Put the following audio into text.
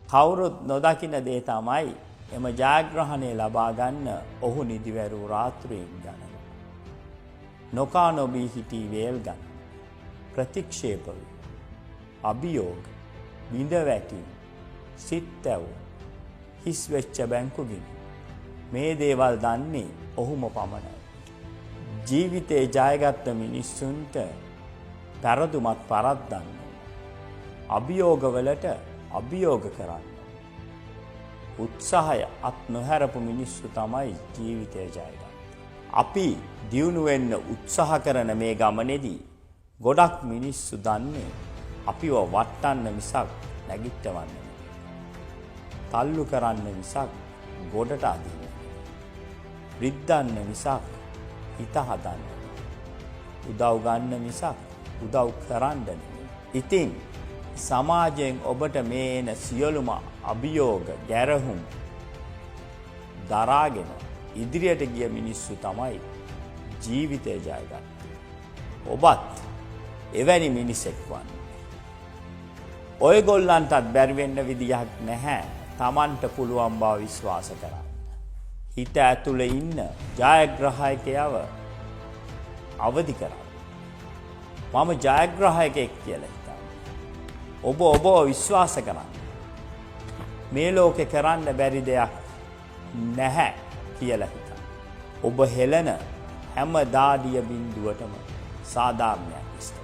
කවුරුත් නොදකින දේ තමයි එම ජයග්‍රහණය ලබා ගන්න ඔහු නිදිවැරූ රාත්‍රියෙන් ගණන. නොකා නොබී හිටී වේල් ගන්න. ප්‍රතික්ෂේප වූ අභියෝග බිඳ වැටීම් සිත් ඇව් හිස් වෙච්ච බැංකුගිනි මේ දේවල් දන්නේ ඔහුම පමණයි. ජීවිතේ ජයගත්ත මිනිස්සුන්ට පෙරදුමක් පරද්දන්න. අභියෝගවලට අභියෝග කරන්න. උත්සාහය අත් නොහැරපු මිනිස්සු තමයි ජීවිතය ජයගත්තේ. අපි දියුණු වෙන්න උත්සාහ කරන මේ ගමනේදී ගොඩක් මිනිස්සු දන්නේ අපිව වටන්න මිසක් නැගිටවන්න නෙවෙයි. තල්ලු කරන්න මිසක් ගොඩට අදින්න නෙවෙයි. රිද්දන්න මිසක් හිත හදන්න නෙවෙයි. උදව් ගන්න මිසක් උදව් කරන්න නෙවෙයි. ඉතින් සමාජයෙන් ඔබට මේ එන සියලුම අභියෝග ගැරහුම් දරාගෙන ඉදිරියට ගිය මිනිස්සු තමයි ජීවිතය ජයගත්තේ. ඔබත් එවැනි මිනිසෙක් වන්න. ඔයගොල්ලන්ටත් බැරි වෙන්න විදියක් නැහැ. Tamanට පුළුවන් බව විශ්වාස කරන්න. හිත ඇතුලේ ඉන්න ජයග්‍රාහකයව අවදි කරන්න. මම ජයග්‍රාහකයෙක් කියලා හිතන්න. ඔබ විශ්වාස කරන්න. මේ ලෝකේ කරන්න බැරි දෙයක් නැහැ කියලා හිතන්න. ඔබ හෙළන හැම දාඩිය බිඳුවටම සාධාරණයක් ඉස්ත.